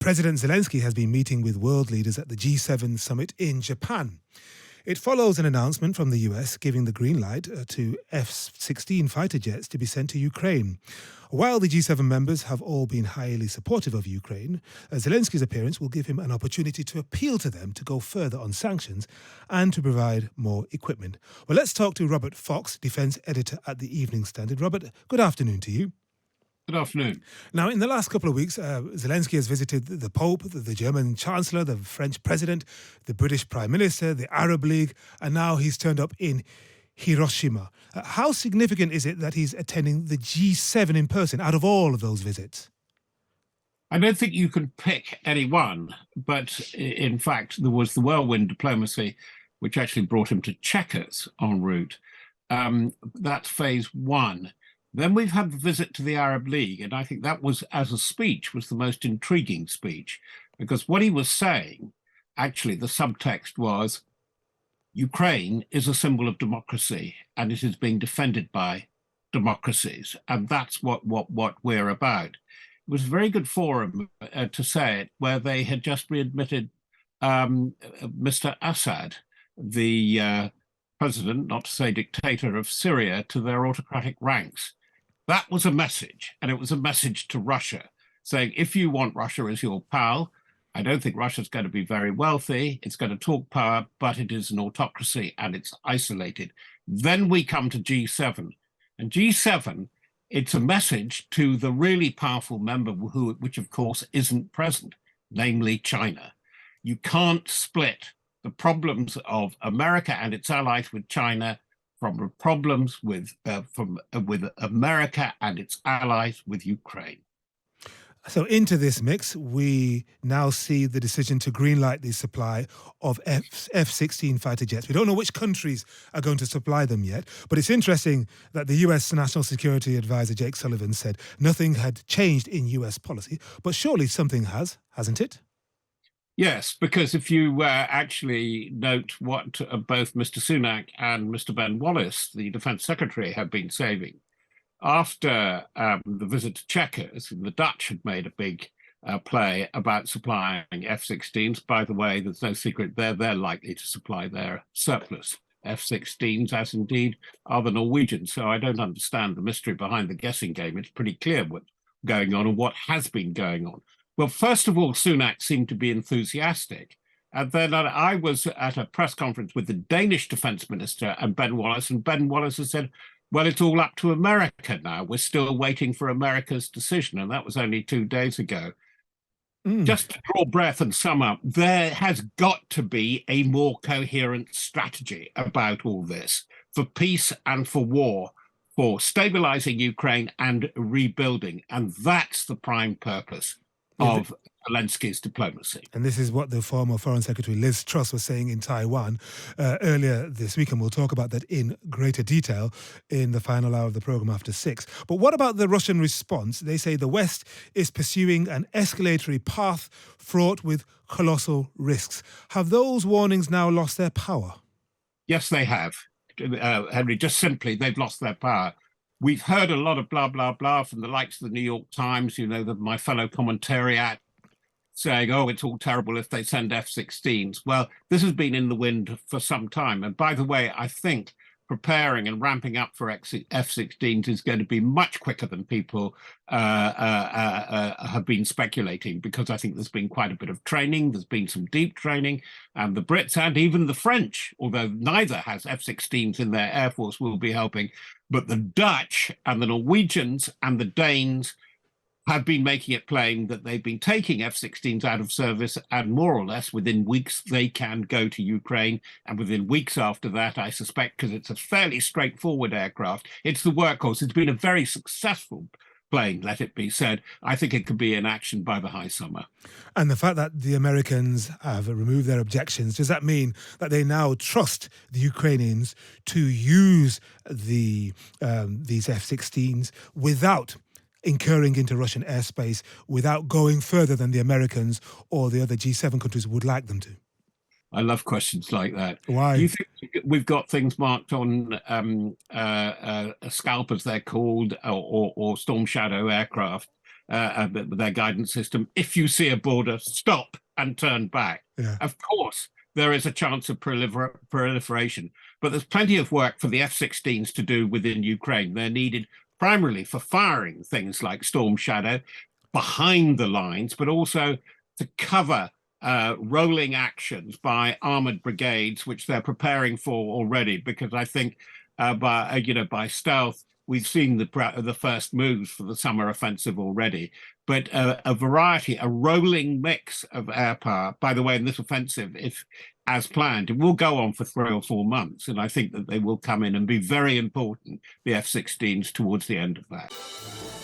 President Zelensky has been meeting with world leaders at the G7 summit in Japan. It follows an announcement from the US giving the green light to F-16 fighter jets to be sent to Ukraine. While the G7 members have all been highly supportive of Ukraine, Zelensky's appearance will give him an opportunity to appeal to them to go further on sanctions and to provide more equipment. Well, let's talk to Robert Fox, defence editor at the Evening Standard. Robert, good afternoon to you. Good afternoon. Now, in the last couple of weeks, Zelensky has visited the Pope, the German Chancellor, the French President, the British Prime Minister, the Arab League, and now he's turned up in Hiroshima. How significant is it that he's attending the G7 in person out of all of those visits? I don't think you can pick any one, but in fact, there was the whirlwind diplomacy, which actually brought him to Chequers en route. That's phase one. Then we've had the visit to the Arab League, and I think that was, as a speech, was the most intriguing speech, because what he was saying, actually, the subtext was, Ukraine is a symbol of democracy, and it is being defended by democracies, and that's what we're about. It was a very good forum to say it, where they had just readmitted Mr. Assad, the president, not to say dictator, of Syria, to their autocratic ranks. That was a message, and it was a message to Russia, saying, if you want Russia as your pal, I don't think Russia's going to be very wealthy, it's going to talk power, but it is an autocracy and it's isolated. Then we come to G7. And G7, it's a message to the really powerful member, which of course isn't present, namely China. You can't split the problems of America and its allies with China from the problems with America and its allies with Ukraine. So into this mix, we now see the decision to greenlight the supply of F-16 fighter jets. We don't know which countries are going to supply them yet, but it's interesting that the US National Security Advisor Jake Sullivan said nothing had changed in US policy, but surely something has, hasn't it? Yes, because if you actually note what both Mr. Sunak and Mr. Ben Wallace, the Defence Secretary, have been saying, after the visit to Chequers, the Dutch had made a big play about supplying F-16s. By the way, there's no secret they're likely to supply their surplus F-16s, as indeed are the Norwegians. So I don't understand the mystery behind the guessing game. It's pretty clear what's going on and what has been going on. Well, first of all, Sunak seemed to be enthusiastic. And then I was at a press conference with the Danish defense minister and Ben Wallace has said, well, it's all up to America now. We're still waiting for America's decision. And that was only 2 days ago. Just to draw breath and sum up, there has got to be a more coherent strategy about all this, for peace and for war, for stabilizing Ukraine and rebuilding. And that's the prime purpose of Zelensky's diplomacy. And this is what the former Foreign Secretary Liz Truss was saying in Taiwan earlier this week, and we'll talk about that in greater detail in the final hour of the programme after 6. But what about the Russian response? They say the West is pursuing an escalatory path fraught with colossal risks. Have those warnings now lost their power? Yes, they have. Henry, just simply, they've lost their power. We've heard a lot of blah, blah, blah from the likes of the New York Times, you know, my fellow commentariat, saying, oh, it's all terrible if they send F-16s. Well, this has been in the wind for some time. And by the way, I think preparing and ramping up for F-16s is going to be much quicker than people have been speculating, because I think there's been quite a bit of training. There's been some deep training, and the Brits and even the French, although neither has F-16s in their air force, will be helping. But the Dutch and the Norwegians and the Danes have been making it plain that they've been taking F-16s out of service, and more or less within weeks they can go to Ukraine. And within weeks after that, I suspect, because it's a fairly straightforward aircraft, it's the workhorse. It's been a very successful plane, let it be said. I think it could be in action by the high summer. And the fact that the Americans have removed their objections, does that mean that they now trust the Ukrainians to use these F-16s without incurring into Russian airspace, without going further than the Americans or the other G7 countries would like them to? I love questions like that. Why? Do you think we've got things marked on a scalp, as they're called, or Storm Shadow aircraft their guidance system. If you see a border, stop and turn back. Yeah. Of course, there is a chance of proliferation, but there's plenty of work for the F-16s to do within Ukraine. They're needed primarily for firing things like Storm Shadow behind the lines, but also to cover rolling actions by armored brigades, which they're preparing for already. Because I think by stealth, we've seen the first moves for the summer offensive already. But a rolling mix of air power. By the way, in this offensive, if as planned, it will go on for 3 or 4 months, and I think that they will come in and be very important, the F-16s, towards the end of that.